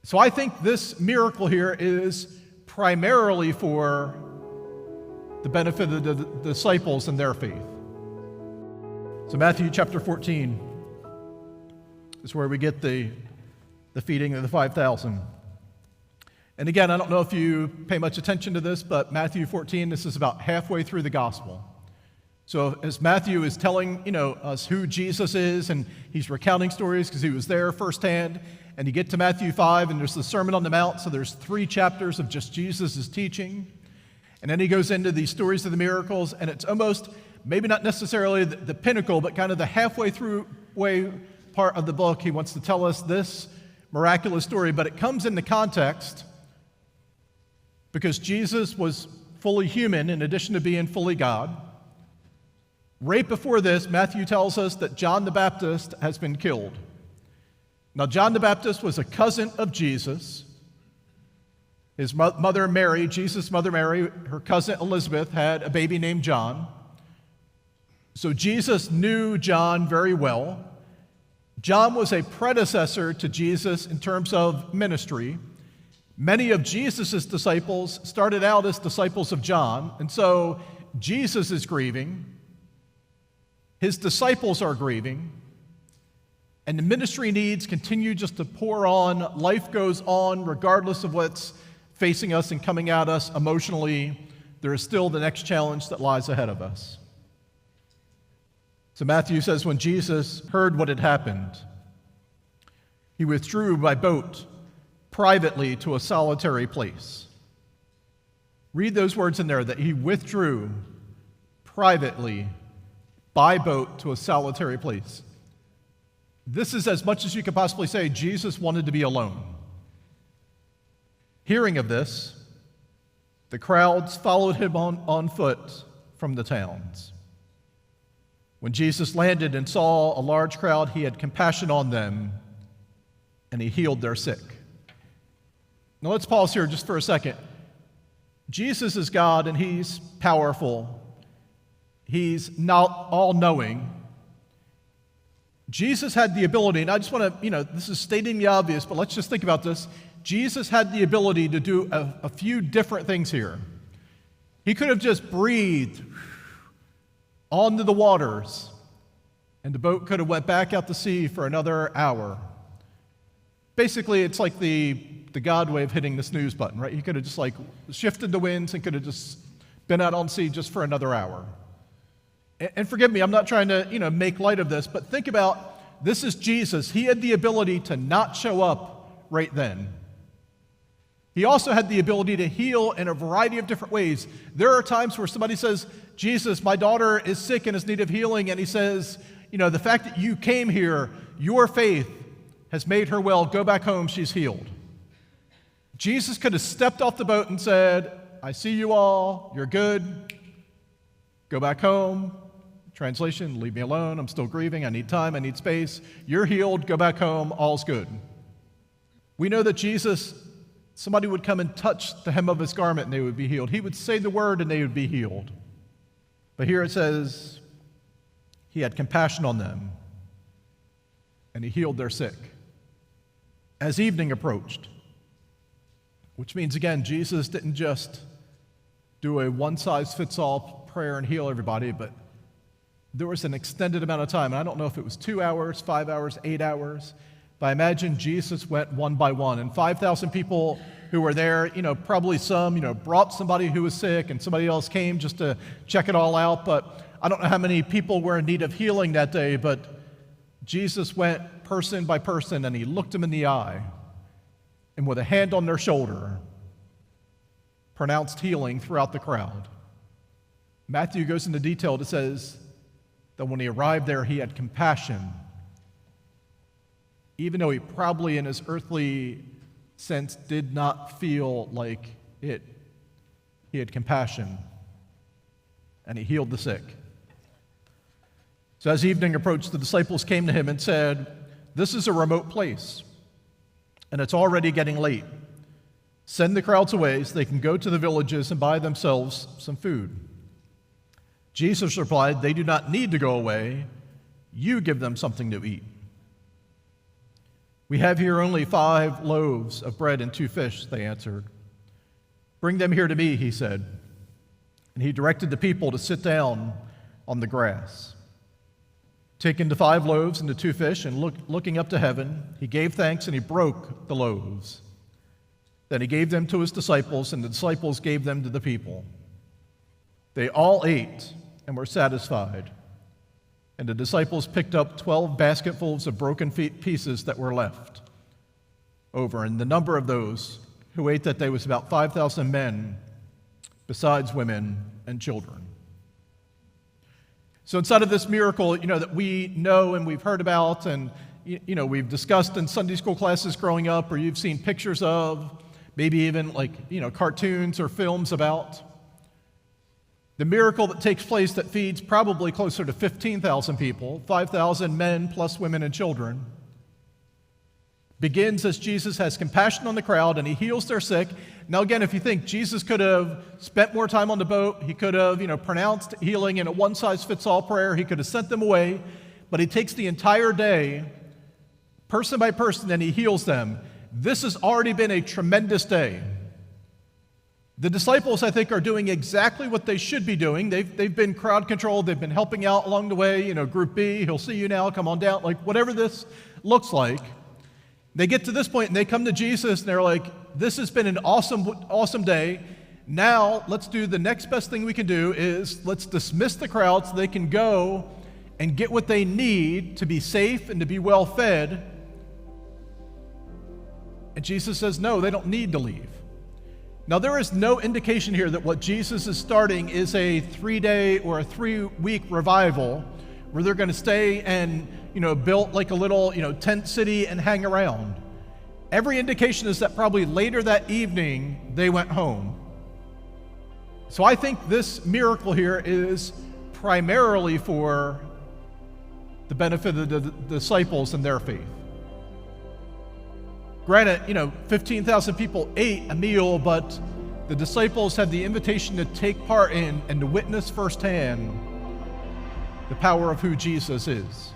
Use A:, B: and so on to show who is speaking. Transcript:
A: So I think this miracle here is primarily for the benefit of the disciples and their faith. So Matthew chapter 14 is where we get the feeding of the 5,000. And again, I don't know if you pay much attention to this, but Matthew 14, this is about halfway through the gospel. So as Matthew is telling, us who Jesus is, and he's recounting stories because he was there firsthand, and you get to Matthew 5, and there's the Sermon on the Mount, so there's 3 chapters of just Jesus' teaching. And then he goes into these stories of the miracles, and it's almost, maybe not necessarily the pinnacle, but kind of the halfway through part of the book. He wants to tell us this miraculous story, but it comes into context because Jesus was fully human in addition to being fully God. Right before this, Matthew tells us that John the Baptist has been killed. Now, John the Baptist was a cousin of Jesus. His mother Mary, Jesus' mother Mary, her cousin Elizabeth had a baby named John. So Jesus knew John very well. John was a predecessor to Jesus in terms of ministry. Many of Jesus' disciples started out as disciples of John, and so Jesus is grieving. His disciples are grieving, and the ministry needs continue just to pour on. Life goes on regardless of what's facing us and coming at us emotionally. There is still the next challenge that lies ahead of us. So Matthew says when Jesus heard what had happened, he withdrew by boat privately to a solitary place. Read those words in there, that he withdrew privately by boat to a solitary place. This is as much as you could possibly say Jesus wanted to be alone. Hearing of this, the crowds followed him on foot from the towns. When Jesus landed and saw a large crowd, he had compassion on them, and he healed their sick. Now let's pause here just for a second. Jesus is God, and he's powerful. He's not all-knowing. Jesus had the ability, and I just want to, this is stating the obvious, but let's just think about this. Jesus had the ability to do a few different things here. He could have just breathed onto the waters, and the boat could have went back out to sea for another hour. Basically, it's like the God way of hitting the snooze button, right? He could have just shifted the winds and could have just been out on sea just for another hour. And forgive me, I'm not trying to, make light of this, but think about, this is Jesus. He had the ability to not show up right then. He also had the ability to heal in a variety of different ways. There are times where somebody says, Jesus, my daughter is sick and is in need of healing, and he says, the fact that you came here, your faith has made her well. Go back home, she's healed. Jesus could have stepped off the boat and said, I see you all, you're good, go back home. Translation, leave me alone, I'm still grieving, I need time, I need space. You're healed, go back home, all's good. We know that Jesus, somebody would come and touch the hem of his garment and they would be healed. He would say the word and they would be healed. But here it says, he had compassion on them and he healed their sick. As evening approached, which means, again, Jesus didn't just do a one-size-fits-all prayer and heal everybody, but there was an extended amount of time. And I don't know if it was 2 hours, 5 hours, 8 hours, but I imagine Jesus went one by one. And 5,000 people who were there, probably some, brought somebody who was sick, and somebody else came just to check it all out. But I don't know how many people were in need of healing that day, but Jesus went person by person, and he looked them in the eye, and with a hand on their shoulder, pronounced healing throughout the crowd. Matthew goes into detail. It says that when he arrived there, he had compassion, even though he probably in his earthly sense did not feel like it. He had compassion, and he healed the sick. So as evening approached, the disciples came to him and said, this is a remote place, and it's already getting late. Send the crowds away so they can go to the villages and buy themselves some food. Jesus replied, they do not need to go away. You give them something to eat. "We have here only 5 loaves of bread and 2 fish," they answered. "Bring them here to me," he said. And he directed the people to sit down on the grass. Taking the 5 loaves and the 2 fish and looking up to heaven, he gave thanks and he broke the loaves. Then he gave them to his disciples, and the disciples gave them to the people. They all ate and were satisfied. And the disciples picked up 12 basketfuls of broken pieces that were left over. And the number of those who ate that day was about 5,000 men, besides women and children. So inside of this miracle, that we know and we've heard about and, we've discussed in Sunday school classes growing up, or you've seen pictures of, maybe even cartoons or films about. The miracle that takes place that feeds probably closer to 15,000 people, 5,000 men plus women and children, begins as Jesus has compassion on the crowd and he heals their sick. Now again, if you think Jesus could have spent more time on the boat, he could have, pronounced healing in a one-size-fits-all prayer, he could have sent them away, but he takes the entire day, person by person, and he heals them. This has already been a tremendous day. The disciples, I think, are doing exactly what they should be doing. They've been crowd controlled. They've been helping out along the way. Group B, he'll see you now, come on down. Whatever this looks like. They get to this point and they come to Jesus and they're like, this has been an awesome day. Now let's do the next best thing we can do is let's dismiss the crowd so they can go and get what they need to be safe and to be well fed. And Jesus says, no, they don't need to leave. Now, there is no indication here that what Jesus is starting is a 3-day or a 3-week revival where they're going to stay and, build like a little, tent city and hang around. Every indication is that probably later that evening they went home. So I think this miracle here is primarily for the benefit of the disciples and their faith. Granted, 15,000 people ate a meal, but the disciples had the invitation to take part in and to witness firsthand the power of who Jesus is.